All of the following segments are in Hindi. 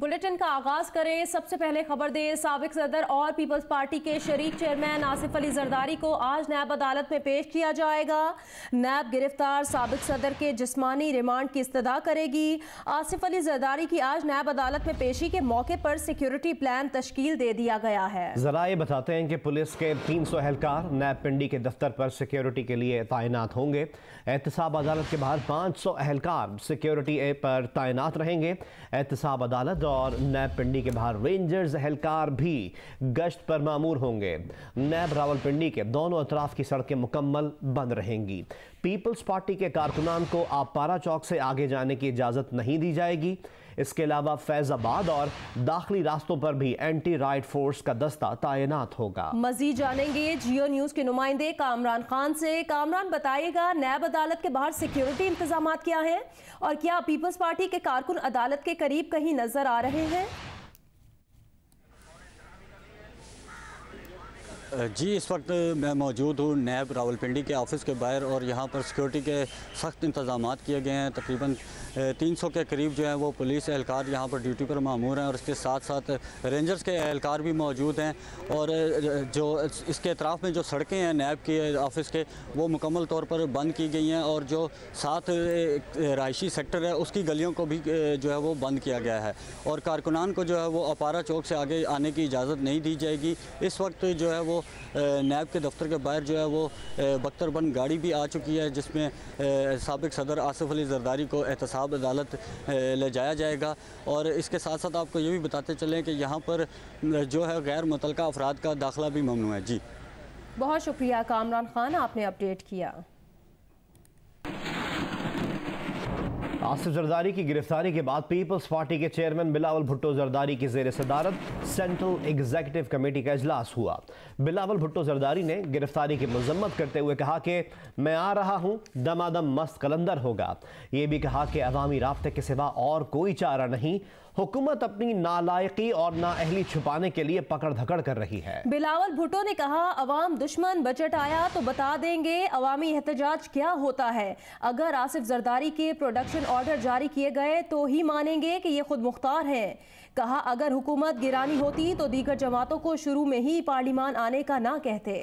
बुलेटिन का आगाज करें। सबसे पहले खबर दें, साबिक सदर और पीपल्स पार्टी के शरीक चेयरमैन आसिफ अली जरदारी को आज नैब अदालत में पेश किया जाएगा। नैब गिरफ्तार साबिक सदर के जिस्मानी रिमांड की इस्तदा करेगी। आसिफ अली जरदारी की आज नैब अदालत में पेशी के मौके पर सिक्योरिटी प्लान तश्कील दे दिया गया है। जराए बताते हैं कि पुलिस के 300 एहलकार नैब पिंडी के दफ्तर पर सिक्योरिटी के लिए तैनात होंगे। एहतसाब अदालत के बाहर 500 एहलकार सिक्योरिटी पर तैनात रहेंगे। एहतसाब अदालत और नैब पिंडी के बाहर रेंजर्स एहलकार भी गश्त पर मामूर होंगे। नैब रावलपिंडी के दोनों अतराफ की सड़कें मुकम्मल बंद रहेंगी। पीपल्स पार्टी के कारकुनान को आपारा चौक से आगे जाने की इजाज़त नहीं दी जाएगी। इसके अलावा फैजाबाद और दाखिली रास्तों पर भी एंटी राइट फोर्स का दस्ता तैनात होगा। मजीद जानेंगे जियो न्यूज के नुमाइंदे कामरान खान से। कामरान बताइएगा, नैब अदालत के बाहर सिक्योरिटी इंतजाम क्या हैं और क्या पीपल्स पार्टी के कारकुन अदालत के करीब कहीं नजर आ रहे हैं? जी, इस वक्त मैं मौजूद हूँ नैब रावलपिंडी के ऑफिस के बाहर और यहाँ पर सिक्योरिटी के सख्त इंतजाम किए गए हैं। तकरीबन 300 के करीब जो है वो पुलिस एहलकार यहाँ पर ड्यूटी पर मामूर हैं और इसके साथ साथ रेंजर्स के एहलकार भी मौजूद हैं। और जो इसके अतराफ़ में जो सड़कें हैं नैब के ऑफिस के, वो मुकम्मल तौर पर बंद की गई हैं और जो साथ रहायशी सेक्टर है उसकी गलियों को भी जो है वो बंद किया गया है। और कारकुनान को जो है वो अपारा चौक से आगे आने की इजाज़त नहीं दी जाएगी। इस वक्त जो है वो नैब के दफ्तर के बाहर जो है वो बख्तरबंद गाड़ी भी आ चुकी है, जिसमें साबिक सदर आसिफ अली जरदारी को एहतसाब अदालत ले जाया जाएगा। और इसके साथ साथ आपको ये भी बताते चलें कि यहाँ पर जो है गैर मुतलका अफराद का दाखिला भी ममनू है। जी, बहुत शुक्रिया कामरान खान, आपने अपडेट किया। आसिफ जरदारी की गिरफ्तारी के बाद पीपल्स पार्टी के चेयरमैन बिलावल भुट्टो जरदारी की जेर सदारत सेंट्रल एग्जीक्यूटिव कमेटी का इजलास हुआ। बिलावल भुट्टो जरदारी ने गिरफ्तारी की मजम्मत करते हुए कहा कि मैं आ रहा हूं, दमादम मस्त कलंदर होगा। ये भी कहा कि अवामी राब्ते के सिवा और कोई चारा नहीं, हुकूमत अपनी नालायकी और नाअहली छुपाने के लिए पकड़ धकड़ कर रही है। बिलावल भुट्टो ने कहा, अवाम दुश्मन, बजट आया तो बता देंगे अवामी एहतजाज क्या होता है। अगर आसिफ जरदारी के प्रोडक्शन ऑर्डर जारी किए गए तो ही मानेंगे कि ये खुद मुख्तार हैं। कहा, अगर हुकूमत गिरानी होती तो दीगर जमातों को शुरू में ही पार्लिमान आने का ना कहते।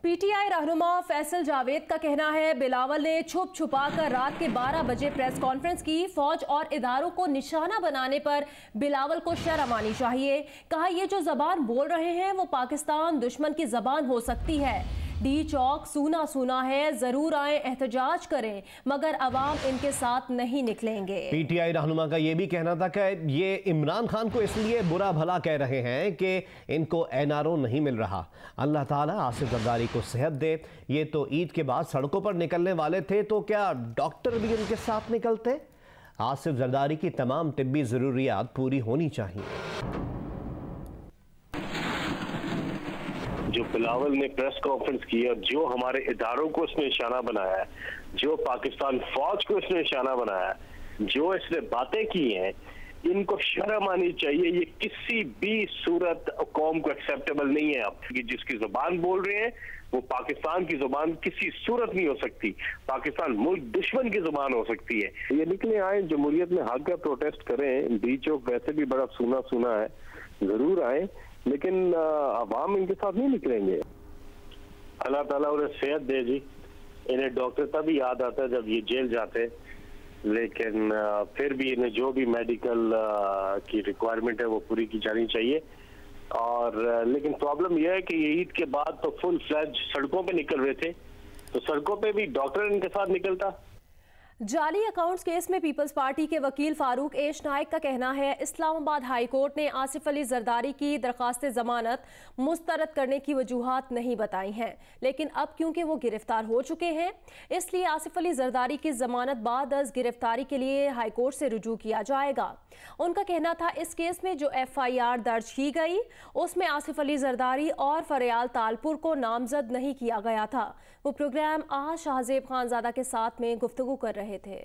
पीटीआई रहनुमा फैसल जावेद का कहना है, बिलावल ने छुप छुपा कर रात के 12 बजे प्रेस कॉन्फ्रेंस की। फौज और इदारों को निशाना बनाने पर बिलावल को शर्म आनी चाहिए। कहा, ये जो जबान बोल रहे हैं वो पाकिस्तान दुश्मन की जबान हो सकती है। डी चौक सूना सूना है, जरूर आए एहतजाज करें, मगर अवाम इनके साथ नहीं निकलेंगे। पीटीआई रहनुमा का यह भी कहना था कि ये इमरान खान को इसलिए बुरा भला कह रहे हैं कि इनको एनआरओ नहीं मिल रहा। अल्लाह ताला आसिफ जरदारी को सेहत दे। ये तो ईद के बाद सड़कों पर निकलने वाले थे, तो क्या डॉक्टर भी इनके साथ निकलते? आसिफ जरदारी की तमाम तिब्बी जरूरियात पूरी होनी चाहिए। जो बिलावल ने प्रेस कॉन्फ्रेंस की और जो हमारे इदारों को इसने निशाना बनाया है, जो पाकिस्तान फौज को इसने निशाना बनाया है, जो इसने बातें की हैं, इनको शर्म आनी चाहिए। ये किसी भी सूरत कौम को एक्सेप्टेबल नहीं है। अब जिसकी जुबान बोल रहे हैं वो पाकिस्तान की जुबान किसी सूरत नहीं हो सकती। पाकिस्तान मुल्क दुश्मन की जुबान हो सकती है। ये निकले आए, जमहूरियत में हक का प्रोटेस्ट करें। डी चौक वैसे भी बड़ा सूना सूना है, जरूर आए, लेकिन अवाम इनके साथ नहीं निकलेंगे। अल्लाह ताला उन्हें सेहत दे जी। इन्हें डॉक्टर तभी याद आता है जब ये जेल जाते, लेकिन फिर भी इन्हें जो भी मेडिकल की रिक्वायरमेंट है वो पूरी की जानी चाहिए। और लेकिन प्रॉब्लम यह है कि ये ईद के बाद तो फुल फ्लैज सड़कों पे निकल रहे थे, तो सड़कों पे भी डॉक्टर इनके साथ निकलता। जाली अकाउंट्स केस में पीपल्स पार्टी के वकील फारूक एश नाइक का कहना है, इस्लामाबाद हाई कोर्ट ने आसिफ अली जरदारी की दरख्वास्त जमानत मुस्तरद करने की वजूहात नहीं बताई हैं, लेकिन अब क्योंकि वो गिरफ्तार हो चुके हैं इसलिए आसिफ अली जरदारी की जमानत बाद अज गिरफ्तारी के लिए हाई कोर्ट से रुजू किया जाएगा। उनका कहना था, इस केस में जो FIR दर्ज की गई उसमें आसिफ अली जरदारी और फरियाल तालपुर को नामजद नहीं किया गया था। वो प्रोग्राम आज शाहजेब खानजादा के साथ में गुफ्तगू कर रहे थे।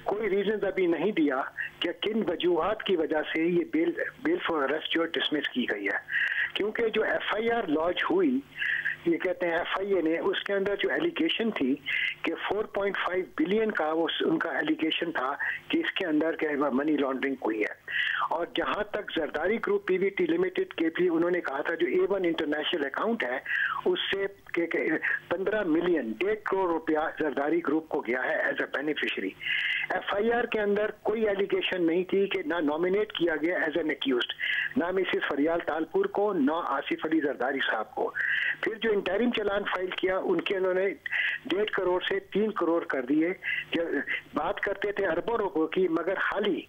कोई रीजन अभी नहीं दिया कि किन वजूहात की वजह से ये बेल फॉर अरेस्ट जो डिसमिस की गई है, क्योंकि जो FIR लॉन्च हुई ये कहते हैं FIA ने, उसके अंदर जो एलिगेशन थी कि 4.5 बिलियन का वो उनका एलिगेशन था कि इसके अंदर क्या मनी लॉन्ड्रिंग हुई है। और जहां तक जरदारी ग्रुप PVT लिमिटेड के भी उन्होंने कहा था जो A1 इंटरनेशनल अकाउंट है उससे 15 मिलियन 1.5 करोड़ रुपया जरदारी ग्रुप को गया है एज अ बेनिफिशियरी। FIR के अंदर कोई एलिगेशन नहीं थी कि ना नॉमिनेट किया गया एज एन एक्यूज्ड, ना मिसिस फरियाल तालपुर को, ना आसिफ अली जरदारी साहब को। फिर जो इंटरिम चालान फाइल किया उनके उन्होंने 1.5 करोड़ से 3 करोड़ कर दिए। बात करते थे अरबों रुपयों की, मगर हाल ही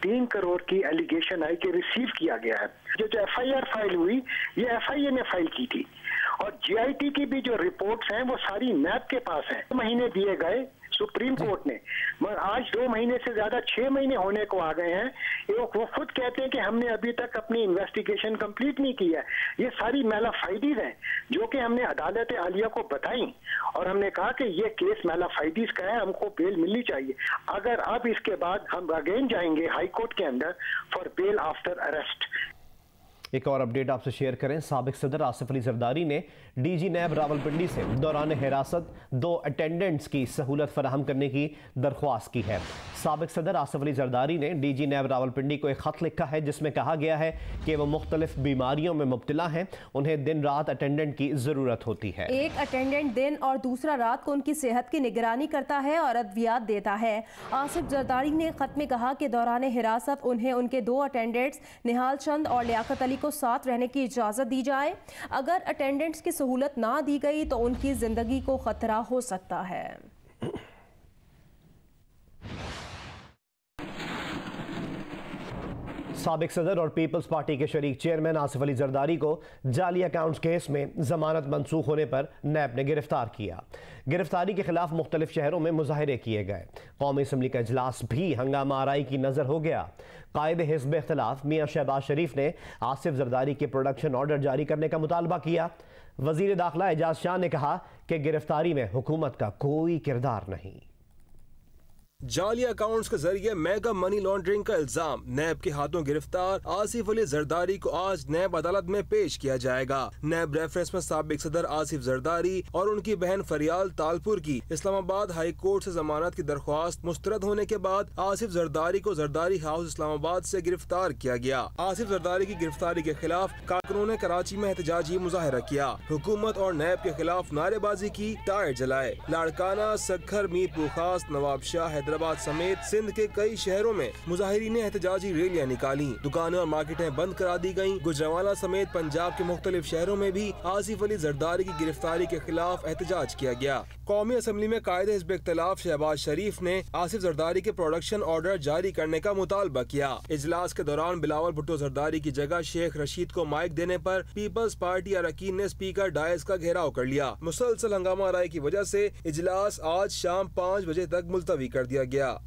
3 करोड़ की एलिगेशन आई कि रिसीव किया गया है। जो FIR फाइल हुई ये FIA ने फाइल की थी। और GIT की भी जो रिपोर्ट्स हैं वो सारी नैब के पास हैं। 2 महीने दिए गए सुप्रीम कोर्ट ने, मगर आज 2 महीने से ज्यादा 6 महीने होने को आ गए हैं। वो खुद कहते हैं कि हमने अभी तक अपनी इन्वेस्टिगेशन कंप्लीट नहीं की है। ये सारी मैलाफाइडीज हैं जो कि हमने अदालत आलिया को बताई और हमने कहा कि ये केस मैलाफाइडीज का है, हमको बेल मिलनी चाहिए। अगर अब इसके बाद हम अगेन जाएंगे हाई कोर्ट के अंदर फॉर बेल आफ्टर अरेस्ट। एक और अपडेट आपसे शेयर करें। साबिक सदर आसिफ अली जरदारी ने DG नैब रावलपिंडी से दौरान हिरासत 2 अटेंडेंट्स की सहूलत फराहम करने की दरख्वास्त की है। साबिक सदर आसिफ अली जरदारी ने DG नैब रावलपिंडी को एक ख़त लिखा है जिसमें कहा गया है कि वो मुख्तलिफ बीमारियों में मुब्तला हैं, उन्हें दिन रात अटेंडेंट की ज़रूरत होती है। एक अटेंडेंट दिन और दूसरा रात को उनकी सेहत की निगरानी करता है और अद्वियात देता है। आसिफ जरदारी ने ख़त में कहा कि दौरान हिरासत उन्हें उनके 2 अटेंडेंट्स निहाल चंद और लियाकत अली को साथ रहने की इजाज़त दी जाए। अगर अटेंडेंट्स की सहूलत ना दी गई तो उनकी जिंदगी को खतरा हो सकता है। साबिक सदर और पीपल्स पार्टी के शरीक चेयरमैन आसिफ अली जरदारी को जाली अकाउंट्स केस में जमानत मंसूख होने पर नैब ने गिरफ्तार किया। गिरफ्तारी के खिलाफ मुख्तलिफ शहरों में मुजाहरे किए गए। कौमी असम्बली का इजलास भी हंगामा आराई की नजर हो गया। कायदे हिज़्ब इख्तिलाफ मियां शहबाज शरीफ ने आसिफ जरदारी के प्रोडक्शन ऑर्डर जारी करने का मुतालबा किया। वजीर दाखिला एजाज शाह ने कहा कि गिरफ्तारी में हुकूमत का कोई किरदार नहीं। जाली अकाउंट्स के जरिए मेगा मनी लॉन्ड्रिंग का इल्जाम, नैब के हाथों गिरफ्तार आसिफ अली जरदारी को आज नैब अदालत में पेश किया जाएगा। नैब रेफरेंस में साबिक सदर आसिफ जरदारी और उनकी बहन फरियाल तालपुर की इस्लामाबाद हाई कोर्ट से जमानत की दरख्वास्त मुस्तरद होने के बाद आसिफ जरदारी को जरदारी हाउस इस्लामाबाद से गिरफ्तार किया गया। आसिफ जरदारी की गिरफ्तारी के खिलाफ कारकुनों ने कराची में एहतजाजी मुजाहरा किया, हुकूमत और नैब के खिलाफ नारेबाजी की, टायर जलाए। लाड़काना, सखर, मीरपुर खास, नवाब शाह, हैदराबाद समेत सिंध के कई शहरों में मुजाहिरीन ने एहतजाजी रैलियां निकाली। दुकानें और मार्केटें बंद करा दी गयी। गुजरांवाला समेत पंजाब के मुख्तलिफ शहरों में भी आसिफ अली जरदारी की गिरफ्तारी के खिलाफ एहतजाज किया गया। कौमी असम्बली में कायदे हिज़्ब इख्तिलाफ शहबाज शरीफ ने आसिफ जरदारी के प्रोडक्शन ऑर्डर जारी करने का मुतालबा किया। इजलास के दौरान बिलावल भुट्टो जरदारी की जगह शेख रशीद को माइक देने पर पीपल्स पार्टी अरकान ने स्पीकर डायस का घेराव कर लिया। मुसलसल हंगामा राय की वजह से इजलास आज शाम 5 बजे तक मुलतवी कर दिया गया।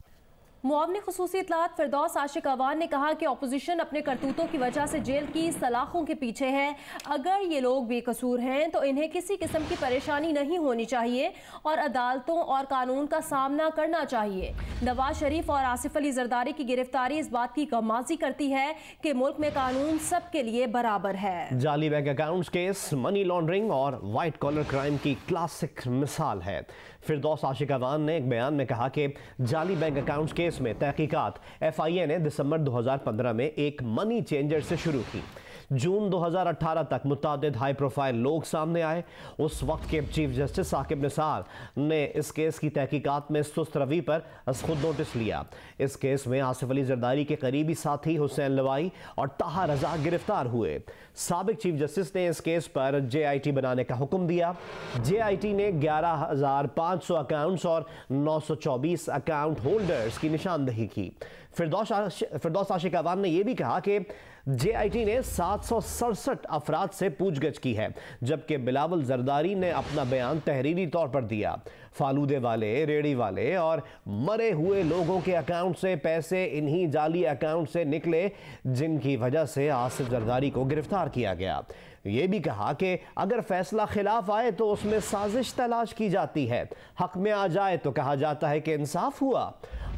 मुआवने खुसूसी इतलात फिरदौस आशिक अवान ने कहा कि अपोजिशन अपने करतूतों की वजह से जेल की सलाखों के पीछे है। अगर ये लोग बेकसूर हैं तो इन्हें किसी किस्म की परेशानी नहीं होनी चाहिए और अदालतों और कानून का सामना करना चाहिए। नवाज शरीफ और आसिफ अली जरदारी की गिरफ्तारी इस बात की गमाजी करती है कि मुल्क में कानून सबके लिए बराबर है। जाली bank accounts case money laundering और वाइट कॉलर क्राइम की क्लासिक मिसाल है। फिरदौस आशिक अवान ने एक बयान में कहा कि जाली बैंक अकाउंट्स केस में तहकीकात FIA ने दिसंबर 2015 में एक मनी चेंजर से शुरू की। जून 2018 तक मुतादिद हाई प्रोफाइल लोग सामने आए। उस वक्त के चीफ जस्टिस साकिब निसार ने इस केस की तहकीकात में सुस्त रवि पर खुद नोटिस लिया। इस केस में आसिफ अली जरदारी के करीबी साथी हुसैन लवाई और ताहा रजा गिरफ्तार हुए। साबिक चीफ जस्टिस ने इस केस पर JIT बनाने का हुक्म दिया। JIT ने 11,500 अकाउंट्स और 924 अकाउंट होल्डर्स की निशानदही की। फिरदौस आशिक अवान ने यह भी कहा कि JIT ने 767 अफराद से पूछगछ की है, जबकि बिलावल जरदारी ने अपना बयान तहरीरी तौर पर दिया। फालूदे वाले, रेड़ी वाले और मरे हुए लोगों के अकाउंट से पैसे इन्हीं जाली अकाउंट से निकले जिनकी वजह से आसिफ जरदारी को गिरफ्तार किया गया। ये भी कहा कि अगर फैसला खिलाफ आए तो उसमें साजिश तलाश की जाती है, हक में आ जाए तो कहा जाता है कि इंसाफ हुआ।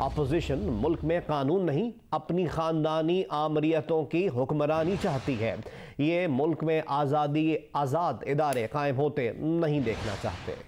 अपोजिशन मुल्क में कानून नहीं, अपनी खानदानी आमरीतों की हुक्मरानी चाहती है। ये मुल्क में आज़ाद इदारे कायम होते नहीं देखना चाहते।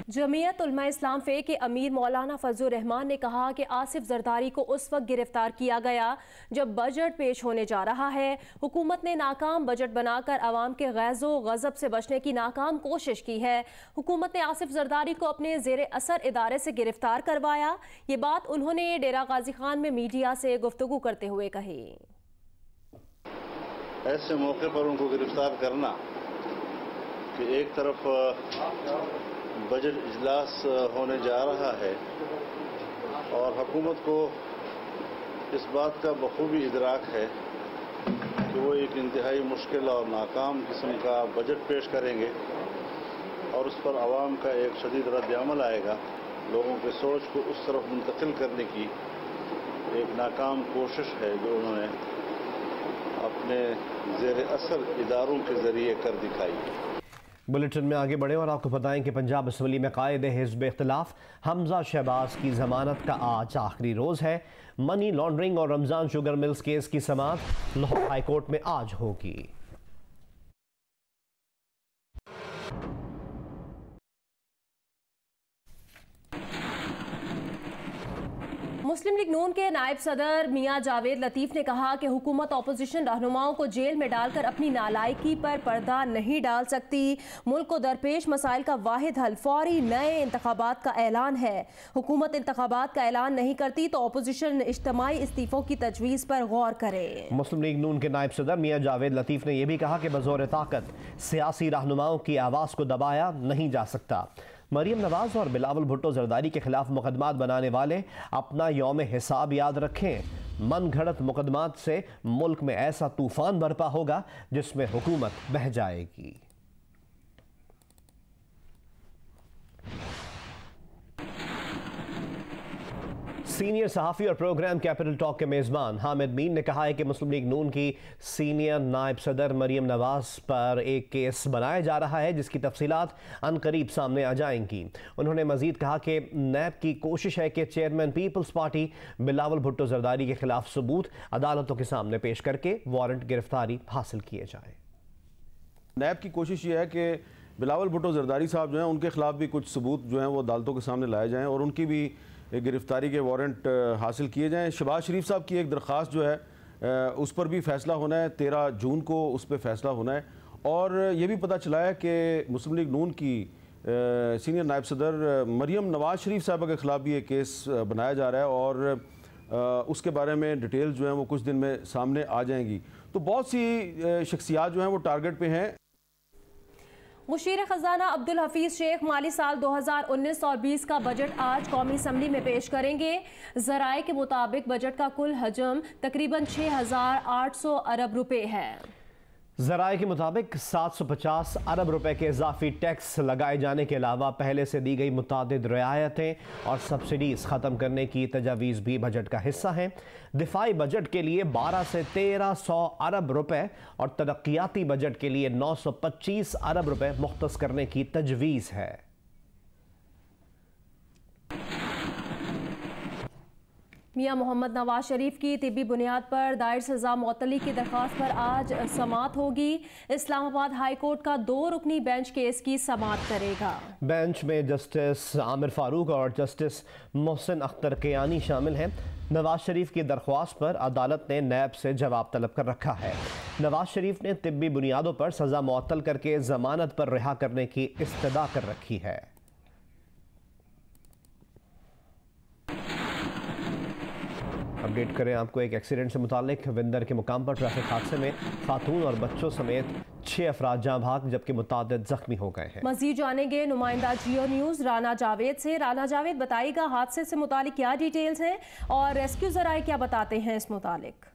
जमीयत उलमा इस्लाम फे के अमीर मौलाना फजलुर रहमान ने कहा कि आसिफ जरदारी को उस वक्त गिरफ्तार किया गया जब बजट पेश होने जा रहा है। हुकूमत ने नाकाम बजट बनाकर आवाम के गैज़ो गज़ब से बचने की नाकाम कोशिश की है। हुकूमत ने आसिफ जरदारी को अपने ज़ेरे असर इदारे से गिरफ्तार करवाया। ये बात उन्होंने डेरा गाजी खान में मीडिया से गुफ्तगू करते हुए कही। ऐसे मौके पर उनको गिरफ्तार करना कि एक तरफ बजट इजलास होने जा रहा है और हुकूमत को इस बात का बखूबी इदराक है कि वो एक इंतहाई मुश्किल और नाकाम किस्म का बजट पेश करेंगे और उस पर आवाम का एक शदीद रद्द-ए-अमल आएगा। लोगों की सोच को उस तरफ मुंतकिल करने की एक नाकाम कोशिश है जो उन्होंने अपने ज़ेरे असर इदारों के ज़रिए कर दिखाई। बुलेटिन में आगे बढ़े और आपको बताएं कि पंजाब असम्बली में कायदे हिज़्ब इख्तिलाफ हमजा शहबाज की जमानत का आज आखिरी रोज़ है। मनी लॉन्ड्रिंग और रमज़ान शुगर मिल्स केस की समाअत लाहौर हाई कोर्ट में आज होगी। मुस्लिम लीग नून के नायब सदर मियां जावेद लतीफ़ ने कहा कि हुकूमत अपोजिशन रहनुमाओं को जेल में डालकर अपनी नालायकी पर पर्दा नहीं डाल सकती। मुल्क को दरपेश मसाइल का वाहिद हल फौरी नए इंतखाबात का ऐलान है। हुकूमत इंतखाबात का ऐलान नहीं करती तो अपोजिशन इज्तिमाई इस्तीफों की तजवीज़ पर गौर करे। मुस्लिम लीग नून के नायब सदर मियां जावेद लतीफ़ ने यह भी कहा कि बज़ोर ताकत सियासी रहनुमाओं की आवाज़ को दबाया नहीं जा सकता। मरियम नवाज और बिलावल भुट्टो जरदारी के खिलाफ मुकदमात बनाने वाले अपना यौम हिसाब याद रखें। मन घड़त मुकदमात से मुल्क में ऐसा तूफान बरपा होगा जिसमें हुकूमत बह जाएगी। सीनियर सहाफ़ी और प्रोग्राम कैपिटल टॉक के मेज़बान हामिद मीन ने कहा है कि मुस्लिम लीग नून की सीनियर नायब सदर मरियम नवाज पर एक केस बनाया जा रहा है जिसकी तफसीलात अनकरीब सामने आ जाएंगी। उन्होंने मजीद कहा कि नैब की कोशिश है कि chairman peoples party Bilawal Bhutto Zardari के खिलाफ सबूत अदालतों के सामने पेश करके वारंट गिरफ्तारी हासिल किए जाए। नैब की कोशिश ये है कि बिलावल भुट्टो जरदारी साहब जो हैं उनके खिलाफ भी कुछ सबूत जो हैं वो अदालतों के सामने लाए जाएँ और उनकी भी गिरफ्तारी के वारंट हासिल किए जाएं। शहबाज शरीफ साहब की एक दरख्वास्त जो है उस पर भी फ़ैसला होना है, 13 जून को उस पर फ़ैसला होना है। और ये भी पता चला है कि मुस्लिम लीग नून की सीनियर नायब सदर मरियम नवाज शरीफ साहब के ख़िलाफ़ भी एक केस बनाया जा रहा है और उसके बारे में डिटेल जो हैं वो कुछ दिन में सामने आ जाएंगी। तो बहुत सी शख्सियात जो हैं वो टारगेट पे हैं। मुशीर खजाना अब्दुल हफीज शेख माली साल 2019 और 20 का बजट आज कौमी असम्बली में पेश करेंगे। ज़राए के मुताबिक बजट का कुल हजम तकरीबन 6,800 अरब रुपए है। ज़राए के मुताबिक 750 अरब रुपए के इजाफी टैक्स लगाए जाने के अलावा पहले से दी गई मुतादिद रियायतें और सब्सिडीज़ ख़त्म करने की तजावीज़ भी बजट का हिस्सा हैं। दिफाई बजट के लिए 12 से 1300 अरब रुपए और तरक्याती बजट के लिए 925 अरब रुपए मुख्तस करने की तजवीज़ है। मियां मोहम्मद नवाज शरीफ की तिब्बी बुनियाद पर दायर सजा मुअत्तली की दरख्वास्त पर आज समाअत होगी। इस्लामाबाद हाई कोर्ट का 2 रुकनी बेंच केस की समाअत करेगा। बेंच में जस्टिस आमिर फारूक और जस्टिस मोहसिन अख्तर कियानी शामिल हैं। नवाज शरीफ की दरख्वास्त पर अदालत ने नैब से जवाब तलब कर रखा है। नवाज शरीफ ने तिब्बी बुनियादों पर सजा मुअत्तल करके जमानत पर रिहा करने की इस्तदा कर रखी है। अपडेट करें आपको एक एक्सीडेंट से मुतालिक। विंदर के मुकाम पर ट्रैफिक हादसे में खातून और बच्चों समेत 6 अफराद जाँ भाग जबकि मुतादिद जख्मी हो गए हैं। मजीद जानेंगे नुमाइंदा जियो न्यूज़ राना जावेद से। राना जावेद, बताइएगा हादसे से मुतालिक क्या डिटेल्स हैं और रेस्क्यू ज़राए क्या बताते हैं इस मुतालिक?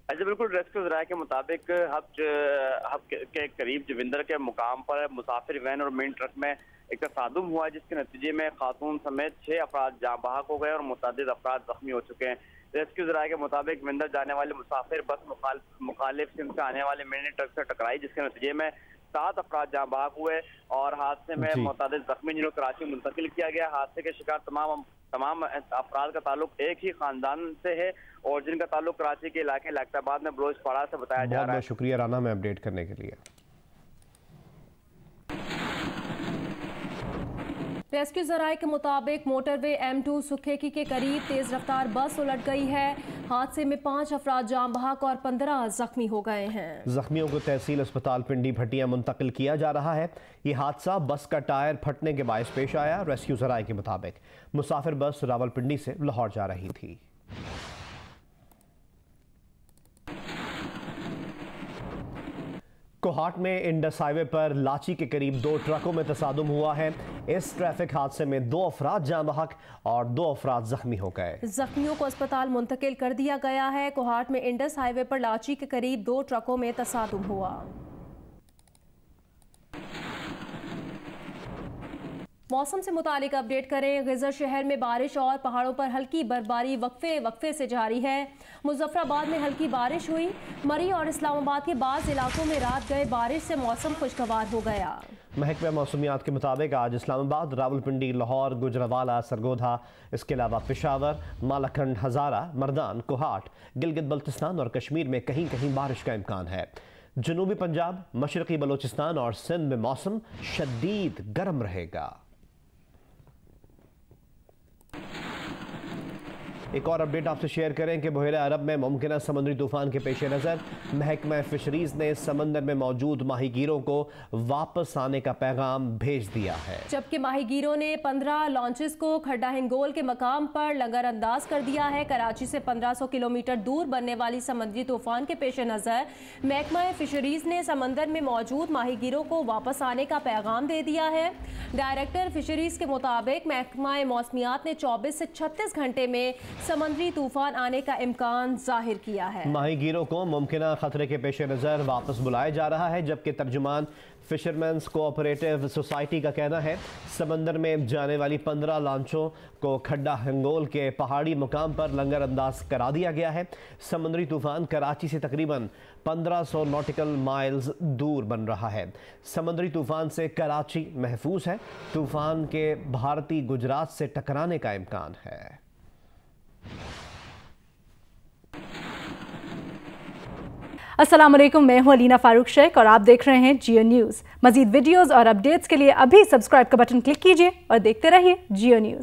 अच्छा, बिल्कुल रेस्क्यू ज़राए के मुताबिक हब के करीब जविंदर के मुकाम पर मुसाफिर वैन और मिनी ट्रक में एक तसादुम हुआ जिसके नतीजे में खातून समेत 6 अफराद जाँ बहक हो गए और मुतअद्दिद अफराद जख्मी हो चुके हैं। रेस्क्यू जराये के मुताबिक विंदर जाने वाले मुसाफिर बस मुखालिफ सिम से आने वाले मिनी ट्रक से टकराई, जिसके नतीजे में 7 अफराद जाँ बहक हुए और हादसे में मुतअद्दिद जख्मी जिन्हें कराची मुंतकिल किया गया। हादसे के शिकार तमाम अफराद का ताल्लुक एक ही खानदान से है और जिनका ताल्लुक कराची के इलाके लाखताबाद में बलोचपाड़ा से बताया जा रहा है। शुक्रिया राना में अपडेट करने के लिए। रेस्क्यू जराये के मुताबिक मोटरवे M2 सुखेकी के करीब तेज रफ्तार बस उलट गई है। हादसे में 5 अफराद जाम बहक और 15 जख्मी हो गए हैं। जख्मियों को तहसील अस्पताल पिंडी भटिया मुंतकिल किया जा रहा है। ये हादसा बस का टायर फटने के बायस पेश आया। रेस्क्यू जराये के मुताबिक मुसाफिर बस रावलपिंडी से लाहौर जा रही थी। कोहाट में इंडस हाईवे पर लाची के करीब 2 ट्रकों में तसादुम हुआ है। इस ट्रैफिक हादसे में 2 अफराद जाँ बहक और 2 अफराद जख्मी हो गए। जख्मियों को अस्पताल मुंतकिल कर दिया गया है। कोहाट में इंडस हाईवे पर लाची के करीब 2 ट्रकों में तसादुम हुआ। मौसम से मुतालिक अपडेट करें। गिज़र शहर में बारिश और पहाड़ों पर हल्की बर्फबारी वक्फे से जारी है। मुजफ्फराबाद में हल्की बारिश हुई। मरी और इस्लामाबाद के बाज़ इलाकों में रात गए बारिश से मौसम खुशगवार हो गया। महकमा मौसमियात के मुताबिक आज इस्लामाबाद, रावलपिंडी, लाहौर, गुजरावाला, सरगोधा, इसके अलावा पेशावर, मालाखंड, हज़ारा, मर्दान, कोहाट, गिलगित बल्तिस्तान और कश्मीर में कहीं कहीं बारिश का इम्कान है। जनूबी पंजाब, मशरकी बलोचिस्तान और सिंध में मौसम शदीद गर्म रहेगा। एक और अपडेट आपसे शेयर करें कि बहरे अरब में मुमकिन समुद्री तूफान के पेश नज़र महकमा फिशरीज ने समंदर में मौजूद माहीगीरों को वापस आने का पैगाम भेज दिया है, जबकि माहीगीरों ने 15 लॉन्चेस को खड्डा हिंगोल के मकाम पर लंगर अंदाज कर दिया है। कराची से 1500 किलोमीटर दूर बनने वाली समुद्री तूफान के पेश नज़र महकमा फिशरीज ने समंदर में मौजूद माहीगीरों को वापस आने का पैगाम दे दिया है। डायरेक्टर फिशरीज के मुताबिक महकमा मौसमियात ने 24 से 36 घंटे में समुद्री तूफान आने का इम्कान जाहिर किया है। माहीगीरों को मुमकिन खतरे के पेश नज़र वापस बुलाया जा रहा है, जबकि तर्जुमान फिशरमैन्स कोऑपरेटिव सोसाइटी का कहना है समंदर में जाने वाली 15 लॉन्चों को खड्डा हिंगोल के पहाड़ी मुकाम पर लंगर अंदाज करा दिया गया है। समुद्री तूफान कराची से तकरीबन 1500 नॉटिकल माइल्स दूर बन रहा है। समुद्री तूफान से कराची महफूज है। तूफान के भारतीय गुजरात से टकराने का इम्कान है। अस्सलाम वालेकुम, मैं हूं अलीना फारूक शेख और आप देख रहे हैं जियो न्यूज़। मजीद वीडियोस और अपडेट्स के लिए अभी सब्सक्राइब का बटन क्लिक कीजिए और देखते रहिए जियो न्यूज़।